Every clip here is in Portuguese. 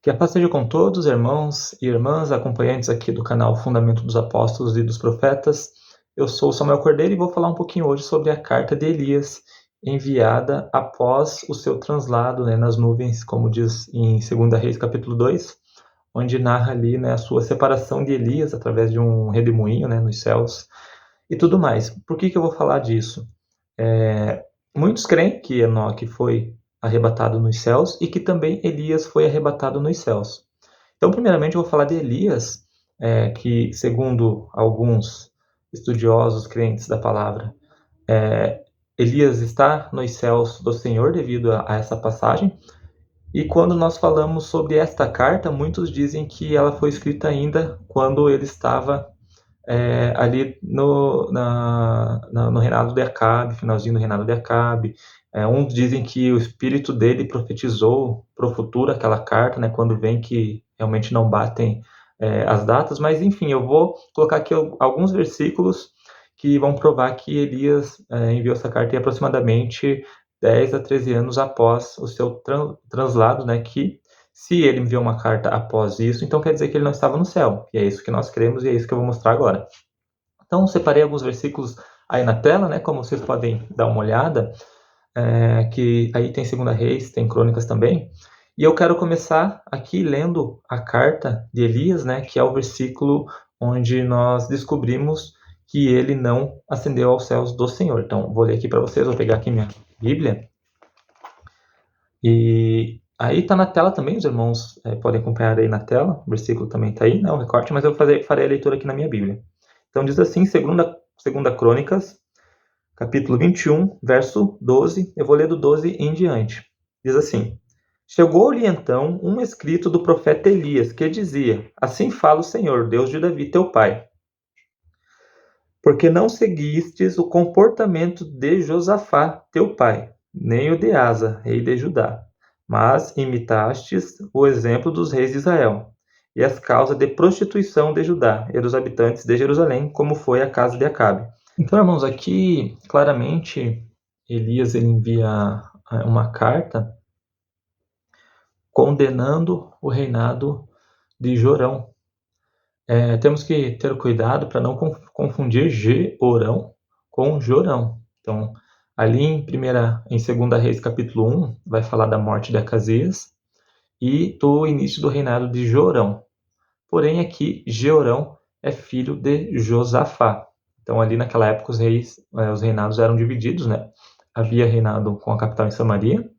Que a paz seja com todos, irmãos e irmãs, acompanhantes aqui do canal Fundamento dos Apóstolos e dos Profetas. Eu sou Samuel Cordeiro e vou falar um pouquinho hoje sobre a carta de Elias, enviada após o seu translado nas nuvens, como diz em 2 Reis, capítulo 2, onde narra ali a sua separação de Elias através de um redemoinho nos céus e tudo mais. Por que eu vou falar disso? Muitos creem que Enoque foi arrebatado nos céus e que também Elias foi arrebatado nos céus. Então, primeiramente, eu vou falar de Elias, que, segundo alguns estudiosos crentes da palavra, Elias está nos céus do Senhor devido a essa passagem. E quando nós falamos sobre esta carta, muitos dizem que ela foi escrita ainda quando ele estava ali no reinado de Acabe, finalzinho do reinado de Acabe. Uns dizem que o espírito dele profetizou para o futuro aquela carta, quando vem que realmente não batem as datas, mas enfim, eu vou colocar aqui alguns versículos que vão provar que Elias enviou essa carta em aproximadamente 10 a 13 anos após o seu translado, que se ele enviou uma carta após isso, então quer dizer que ele não estava no céu. E é isso que nós cremos e é isso que eu vou mostrar agora. Então, separei alguns versículos aí na tela, como vocês podem dar uma olhada, que aí tem 2 Reis, tem Crônicas também. E eu quero começar aqui lendo a carta de Elias, que é o versículo onde nós descobrimos que ele não ascendeu aos céus do Senhor. Então, vou ler aqui para vocês, vou pegar aqui minha Bíblia. E aí está na tela também, os irmãos podem acompanhar aí na tela, o versículo também está aí, o recorte, mas eu farei a leitura aqui na minha Bíblia. Então diz assim, segunda Crônicas, capítulo 21, verso 12, eu vou ler do 12 em diante. Diz assim: Chegou-lhe então um escrito do profeta Elias, que dizia: Assim fala o Senhor, Deus de Davi, teu pai. Porque não seguistes o comportamento de Josafá, teu pai, nem o de Asa, rei de Judá, mas imitastes o exemplo dos reis de Israel, e as causas de prostituição de Judá e dos habitantes de Jerusalém, como foi a casa de Acabe. Então, irmãos, aqui claramente Elias ele envia uma carta condenando o reinado de Jorão. Temos que ter cuidado para não confundir Jeorão com Jorão. Então, ali em 2 Reis, capítulo 1, vai falar da morte de Acasias e do início do reinado de Jorão. Porém, aqui, Jeorão é filho de Josafá. Então, ali naquela época, os reinados eram divididos, Havia reinado com a capital em Samaria,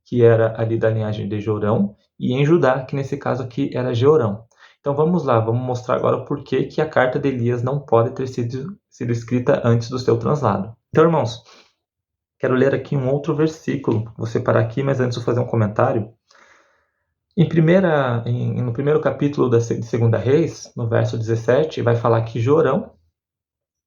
que era ali da linhagem de Jorão, e em Judá, que nesse caso aqui era Jeorão. Então vamos lá, vamos mostrar agora por que a carta de Elias não pode ter sido escrita antes do seu translado. Então, irmãos, quero ler aqui um outro versículo. Vou separar aqui, mas antes vou fazer um comentário. No primeiro capítulo de 2 Reis, no verso 17, vai falar que Jorão,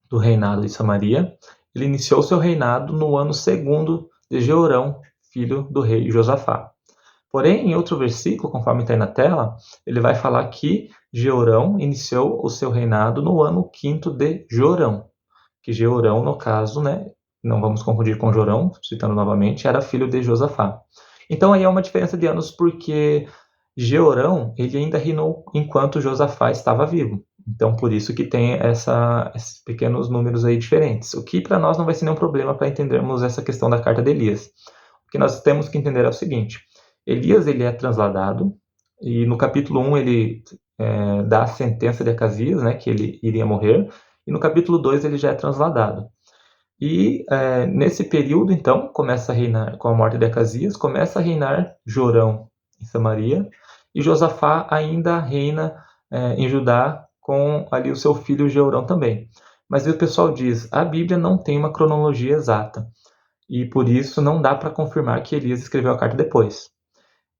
do reinado de Samaria, ele iniciou seu reinado no ano 2º de Jeorão, filho do rei Josafá. Porém, em outro versículo, conforme está aí na tela, ele vai falar que Jeorão iniciou o seu reinado no ano 5º de Jorão. Que Jeorão, no caso, não vamos confundir com Jorão, citando novamente, era filho de Josafá. Então aí é uma diferença de anos porque Jeorão ele ainda reinou enquanto Josafá estava vivo. Então por isso que tem esses pequenos números aí diferentes. O que para nós não vai ser nenhum problema para entendermos essa questão da carta de Elias. O que nós temos que entender é o seguinte: Elias ele é transladado e no capítulo 1 ele dá a sentença de Acasias, que ele iria morrer, e no capítulo 2 ele já é transladado. E nesse período, então, começa a reinar, com a morte de Acasias, começa a reinar Jorão em Samaria, e Josafá ainda reina em Judá com ali o seu filho Jeorão também. Mas o pessoal diz, a Bíblia não tem uma cronologia exata, e por isso não dá para confirmar que Elias escreveu a carta depois.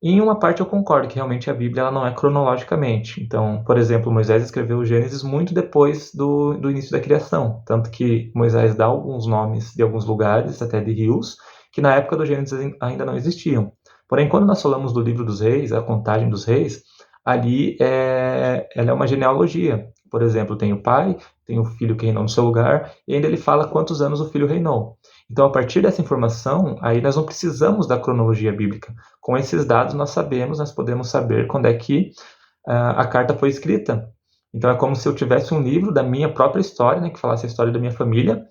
Em uma parte eu concordo que realmente a Bíblia ela não é cronologicamente. Então, por exemplo, Moisés escreveu o Gênesis muito depois do início da criação. Tanto que Moisés dá alguns nomes de alguns lugares, até de rios, que na época do Gênesis ainda não existiam. Porém, quando nós falamos do livro dos reis, a contagem dos reis, ali ela é uma genealogia. Por exemplo, tem o pai, tem o filho que reinou no seu lugar, e ainda ele fala quantos anos o filho reinou. Então, a partir dessa informação, aí nós não precisamos da cronologia bíblica. Com esses dados, nós podemos saber quando é que a carta foi escrita. Então, é como se eu tivesse um livro da minha própria história, né, que falasse a história da minha família,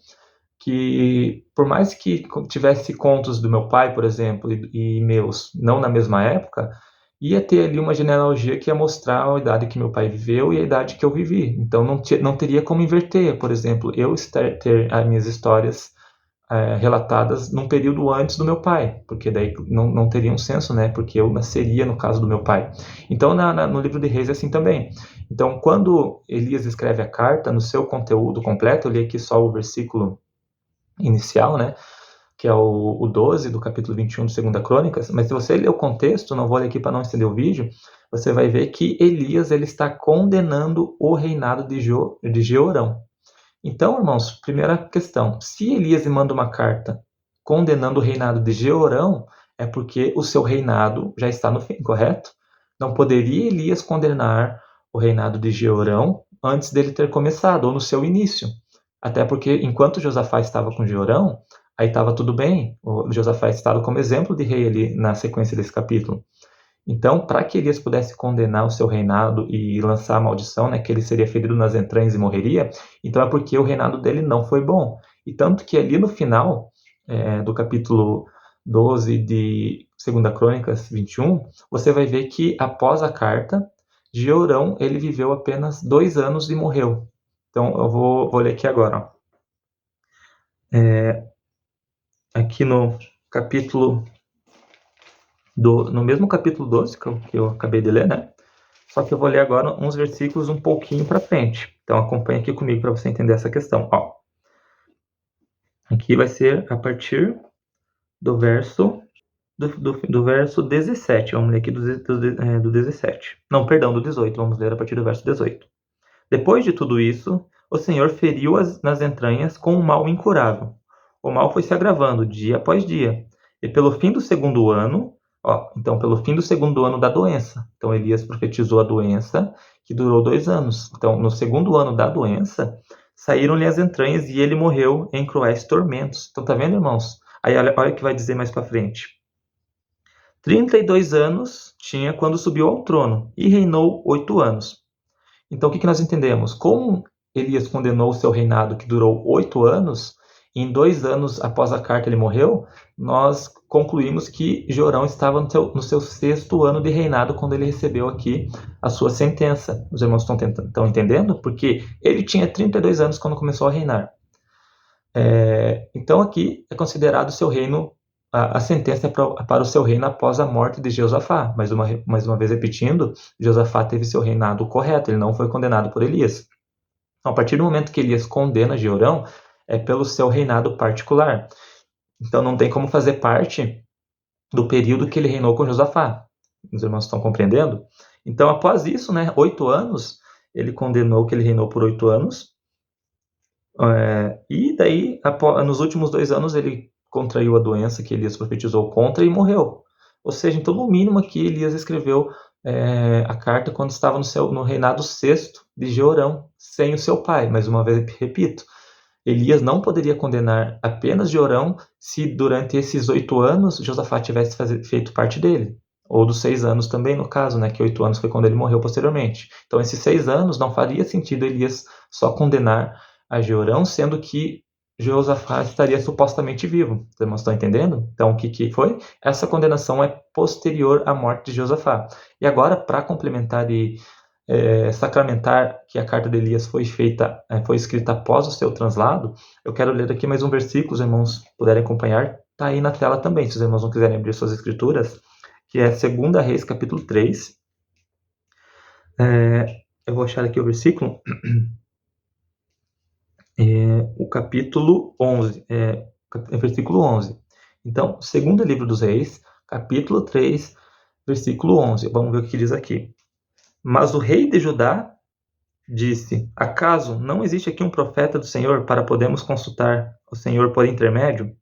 que, por mais que tivesse contos do meu pai, por exemplo, e meus, não na mesma época, ia ter ali uma genealogia que ia mostrar a idade que meu pai viveu e a idade que eu vivi. Então, não teria como inverter, por exemplo, eu ter as minhas histórias relatadas num período antes do meu pai, porque daí não teria um senso, né? Porque eu nasceria no caso do meu pai. Então, no livro de Reis é assim também. Então, quando Elias escreve a carta, no seu conteúdo completo, eu li aqui só o versículo inicial, né? Que é o 12 do capítulo 21 de 2 Crônicas, mas se você ler o contexto, não vou ler aqui para não estender o vídeo, você vai ver que Elias ele está condenando o reinado de Jeorão. Então, irmãos, primeira questão, se Elias manda uma carta condenando o reinado de Jeorão, é porque o seu reinado já está no fim, correto? Não poderia Elias condenar o reinado de Jeorão antes dele ter começado, ou no seu início. Até porque, enquanto Josafá estava com Jeorão, aí estava tudo bem. O Josafá estava como exemplo de rei ali na sequência desse capítulo. Então, para que Elias pudesse condenar o seu reinado e lançar a maldição, né, que ele seria ferido nas entranhas e morreria, então é porque o reinado dele não foi bom. E tanto que ali no final do capítulo 12 de 2 Crônicas 21, você vai ver que após a carta, Jeorão ele viveu apenas 2 anos e morreu. Então, eu vou ler aqui agora. Aqui no capítulo no mesmo capítulo 12 que eu acabei de ler, né? Só que eu vou ler agora uns versículos um pouquinho para frente. Então acompanha aqui comigo para você entender essa questão. Ó, aqui vai ser a partir do verso do verso 17. Vamos ler aqui do 17. Não, perdão, do 18. Vamos ler a partir do verso 18. Depois de tudo isso, o Senhor feriu-as nas entranhas com um mal incurável. O mal foi se agravando dia após dia. E pelo fim do segundo ano, então pelo fim do segundo ano da doença. Então Elias profetizou a doença que durou 2 anos. Então no segundo ano da doença, saíram-lhe as entranhas e ele morreu em cruéis tormentos. Então tá vendo, irmãos? Aí olha o que vai dizer mais para frente. 32 anos tinha quando subiu ao trono e reinou 8 anos. Então, o que nós entendemos? Como Elias condenou o seu reinado, que durou 8 anos, e em 2 anos após a carta ele morreu, nós concluímos que Jorão estava no seu 6º ano de reinado, quando ele recebeu aqui a sua sentença. Os irmãos estão entendendo? Porque ele tinha 32 anos quando começou a reinar. Então, aqui é considerado o seu reino, a sentença para o seu reino após a morte de Josafá. Mais uma vez repetindo, Josafá teve seu reinado correto, ele não foi condenado por Elias. Então, a partir do momento que Elias condena Jeorão, é pelo seu reinado particular. Então não tem como fazer parte do período que ele reinou com Josafá. Os irmãos estão compreendendo? Então, após isso, 8 anos, ele condenou que ele reinou por 8 anos. E daí, nos últimos 2 anos, ele contraiu a doença que Elias profetizou contra e morreu. Ou seja, então, no mínimo aqui, Elias escreveu a carta quando estava no reinado 6º de Jeorão, sem o seu pai. Mais uma vez, repito, Elias não poderia condenar apenas Jeorão se durante esses 8 anos Josafá tivesse feito parte dele. Ou dos 6 anos também, no caso, que 8 anos foi quando ele morreu posteriormente. Então, esses 6 anos não faria sentido Elias só condenar a Jeorão, sendo que Josafá estaria supostamente vivo. Os irmãos estão entendendo? Então, o que foi? Essa condenação é posterior à morte de Josafá. E agora, para complementar e sacramentar que a carta de Elias foi escrita após o seu translado, eu quero ler aqui mais um versículo, os irmãos puderem acompanhar. Está aí na tela também, se os irmãos não quiserem abrir suas escrituras, que é 2 Reis, capítulo 3. Eu vou achar aqui o versículo. O capítulo 11, versículo 11. Então, segundo livro dos Reis, capítulo 3, versículo 11. Vamos ver o que diz aqui. Mas o rei de Judá disse: acaso não existe aqui um profeta do Senhor para podermos consultar o Senhor por intermédio?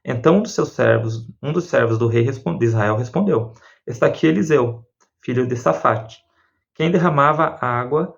Então um dos servos do rei de Israel respondeu: está aqui Eliseu, filho de Safate, quem derramava água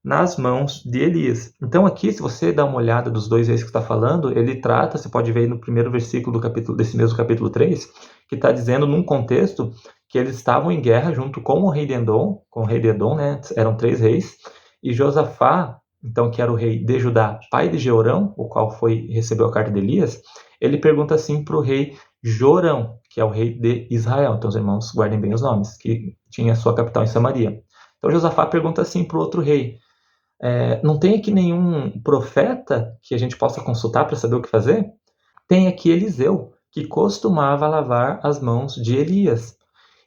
nas mãos de Elias. Então aqui, se você dá uma olhada dos 2 reis que está falando, ele trata, você pode ver no primeiro versículo desse mesmo capítulo 3, que está dizendo num contexto que eles estavam em guerra junto com o rei de Edom, né? Eram 3 reis, e Josafá, então, que era o rei de Judá, pai de Jeorão, o qual recebeu a carta de Elias, ele pergunta assim para o rei Jorão, que é o rei de Israel. Então, os irmãos, guardem bem os nomes, que tinha sua capital em Samaria. Então, Josafá pergunta assim para o outro rei: não tem aqui nenhum profeta que a gente possa consultar para saber o que fazer? Tem aqui Eliseu, que costumava lavar as mãos de Elias.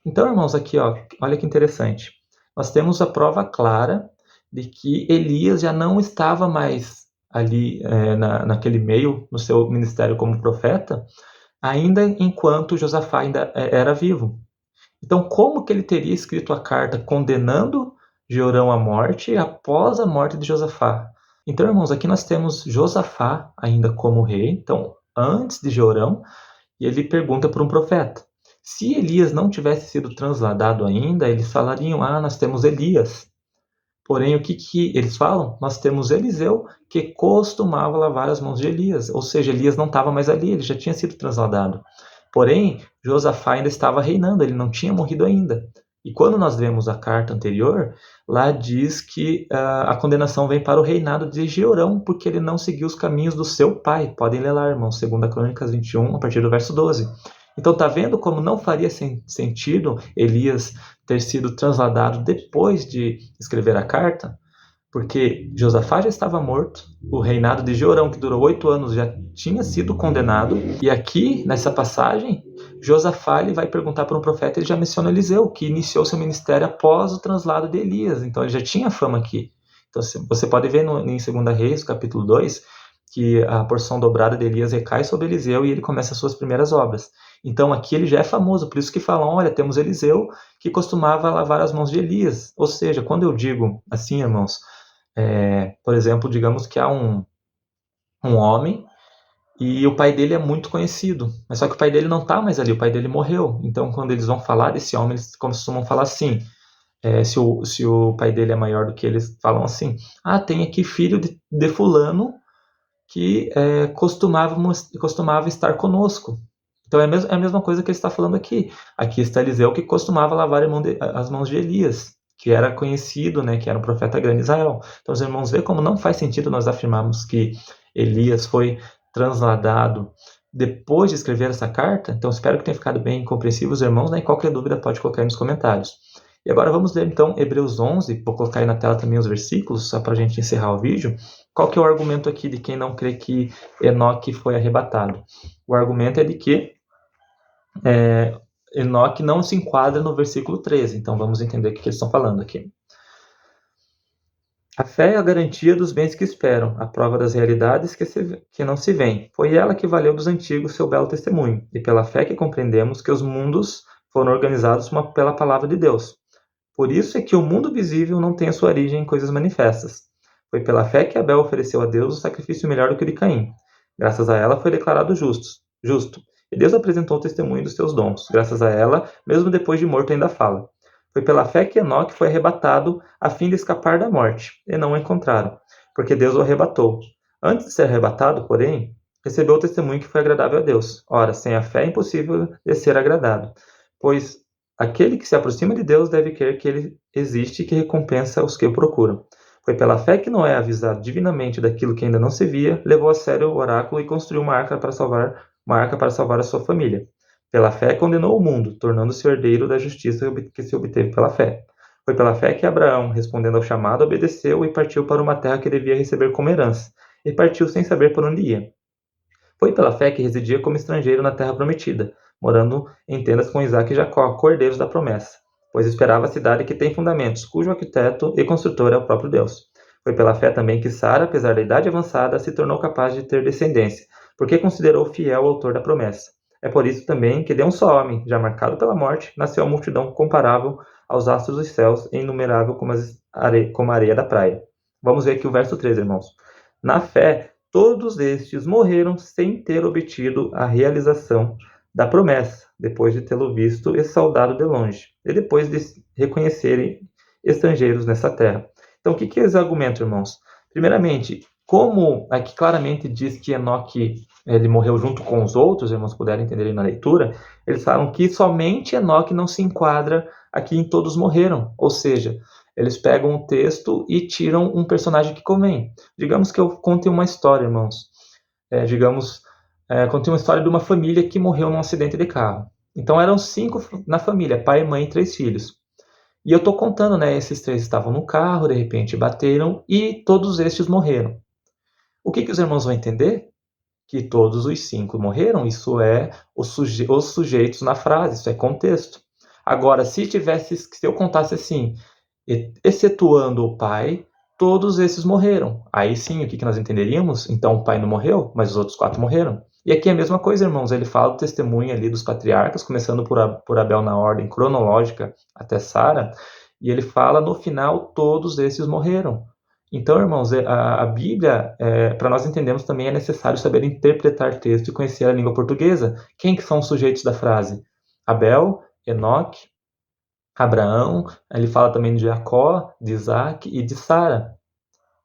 Então, irmãos, aqui, ó, olha que interessante. Nós temos a prova clara de que Elias já não estava mais ali naquele meio, no seu ministério como profeta, ainda enquanto Josafá ainda era vivo. Então, como que ele teria escrito a carta condenando Jeorão à morte após a morte de Josafá? Então, irmãos, aqui nós temos Josafá ainda como rei, então antes de Jeorão, e ele pergunta para um profeta. Se Elias não tivesse sido transladado ainda, eles falariam: nós temos Elias. Porém, o que eles falam? Nós temos Eliseu, que costumava lavar as mãos de Elias. Ou seja, Elias não estava mais ali, ele já tinha sido transladado. Porém, Josafá ainda estava reinando, ele não tinha morrido ainda. E quando nós vemos a carta anterior, lá diz que a condenação vem para o reinado de Jeorão, porque ele não seguiu os caminhos do seu pai. Podem ler lá, irmãos, 2 Crônicas 21, a partir do verso 12. Então, está vendo como não faria sentido Elias ter sido transladado depois de escrever a carta? Porque Josafá já estava morto, o reinado de Jeorão, que durou 8 anos, já tinha sido condenado, e aqui, nessa passagem, Josafá ele vai perguntar para um profeta, ele já menciona Eliseu, que iniciou seu ministério após o translado de Elias, então ele já tinha fama aqui. Então você pode ver em 2 Reis, capítulo 2, que a porção dobrada de Elias recai sobre Eliseu e ele começa as suas primeiras obras. Então aqui ele já é famoso, por isso que falam: olha, temos Eliseu que costumava lavar as mãos de Elias. Ou seja, quando eu digo assim, irmãos, por exemplo, digamos que há um homem e o pai dele é muito conhecido, mas só que o pai dele não está mais ali, o pai dele morreu. Então, quando eles vão falar desse homem, eles costumam falar assim, se o pai dele é maior do que eles, falam assim: tem aqui filho de fulano que costumava estar conosco. Então, é a mesma coisa que ele está falando aqui. Aqui está Eliseu, que costumava lavar as mãos de Elias, que era conhecido, né, que era um profeta grande de Israel. Então, os irmãos, vê como não faz sentido nós afirmarmos que Elias foi transladado depois de escrever essa carta. Então, espero que tenha ficado bem compreensível, os irmãos, né? E qualquer dúvida pode colocar aí nos comentários. E agora vamos ler, então, Hebreus 11, vou colocar aí na tela também os versículos, só para a gente encerrar o vídeo. Qual que é o argumento aqui de quem não crê que Enoque foi arrebatado? O argumento é de que Enoque não se enquadra no versículo 13, então vamos entender o que eles estão falando aqui. A fé é a garantia dos bens que esperam, a prova das realidades que não se veem. Foi ela que valeu dos antigos seu belo testemunho, e pela fé que compreendemos que os mundos foram organizados pela palavra de Deus. Por isso é que o mundo visível não tem a sua origem em coisas manifestas. Foi pela fé que Abel ofereceu a Deus o sacrifício melhor do que o de Caim. Graças a ela foi declarado justo. E Deus apresentou o testemunho dos seus dons. Graças a ela, mesmo depois de morto, ainda fala. Foi pela fé que Enoque foi arrebatado a fim de escapar da morte, e não o encontraram, porque Deus o arrebatou. Antes de ser arrebatado, porém, recebeu o testemunho que foi agradável a Deus. Ora, sem a fé é impossível de ser agradado, pois aquele que se aproxima de Deus deve crer que ele existe e que recompensa os que o procuram. Foi pela fé que Noé, avisado divinamente daquilo que ainda não se via, levou a sério o oráculo e construiu uma arca para salvar a sua família. Pela fé condenou o mundo, tornando-se herdeiro da justiça que se obteve pela fé. Foi pela fé que Abraão, respondendo ao chamado, obedeceu e partiu para uma terra que devia receber como herança, e partiu sem saber por onde ia. Foi pela fé que residia como estrangeiro na terra prometida, morando em tendas com Isaque e Jacó, cordeiros da promessa, pois esperava a cidade que tem fundamentos, cujo arquiteto e construtor é o próprio Deus. Foi pela fé também que Sara, apesar da idade avançada, se tornou capaz de ter descendência, porque considerou fiel o autor da promessa. É por isso também que de um só homem, já marcado pela morte, nasceu a multidão comparável aos astros dos céus e inumerável como a areia da praia. Vamos ver aqui o verso 13, irmãos. Na fé, todos estes morreram sem ter obtido a realização da promessa, depois de tê-lo visto e saudado de longe, e depois de reconhecerem estrangeiros nessa terra. Então, o que que eles argumentam, irmãos? Primeiramente, como aqui claramente diz que Enoque ele morreu junto com os outros, irmãos puderem entender aí na leitura, eles falam que somente Enoque não se enquadra aqui em todos morreram, ou seja, eles pegam o texto e tiram um personagem que convém. Digamos que eu conte uma história, irmãos. Contei uma história de uma família que morreu num acidente de carro. Então eram 5 na família, pai, mãe e 3 filhos. E eu estou contando, né? Esses 3 estavam no carro, de repente bateram e todos estes morreram. O que que os irmãos vão entender? Que todos os 5 morreram. Isso é os sujeitos na frase, isso é contexto. Agora, se eu contasse assim, excetuando o pai, todos esses morreram. Aí sim, o que que nós entenderíamos? Então o pai não morreu, mas os outros 4 morreram. E aqui é a mesma coisa, irmãos. Ele fala do testemunho ali dos patriarcas, começando por Abel na ordem cronológica até Sara, e ele fala no final todos esses morreram. Então, irmãos, a Bíblia, para nós entendermos também é necessário saber interpretar texto e conhecer a língua portuguesa. Quem que são os sujeitos da frase? Abel, Enoque, Abraão, ele fala também de Jacó, de Isaac e de Sara.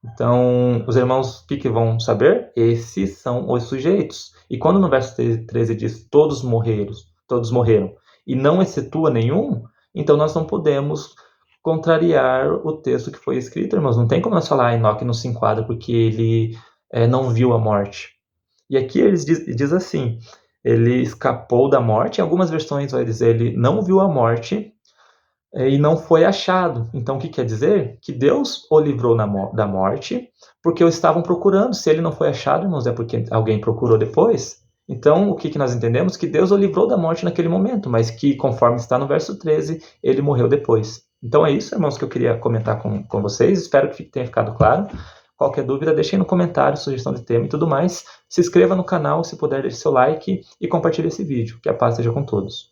Então, os irmãos, o que que vão saber? Esses são os sujeitos. E quando no verso 13 diz todos morreram, e não excetua nenhum, então nós não podemos contrariar o texto que foi escrito, irmãos. Não tem como nós falar, Enoque não se enquadra porque ele não viu a morte. E aqui eles diz assim, ele escapou da morte, em algumas versões vai dizer ele não viu a morte, e não foi achado. Então, o que quer dizer? Que Deus o livrou da morte, porque o estavam procurando. Se ele não foi achado, irmãos, é porque alguém procurou depois. Então, o que que nós entendemos? Que Deus o livrou da morte naquele momento, mas que, conforme está no verso 13, ele morreu depois. Então, é isso, irmãos, que eu queria comentar com vocês. Espero que tenha ficado claro. Qualquer dúvida, deixem no comentário, sugestão de tema e tudo mais. Se inscreva no canal, se puder, deixe seu like e compartilhe esse vídeo. Que a paz esteja com todos.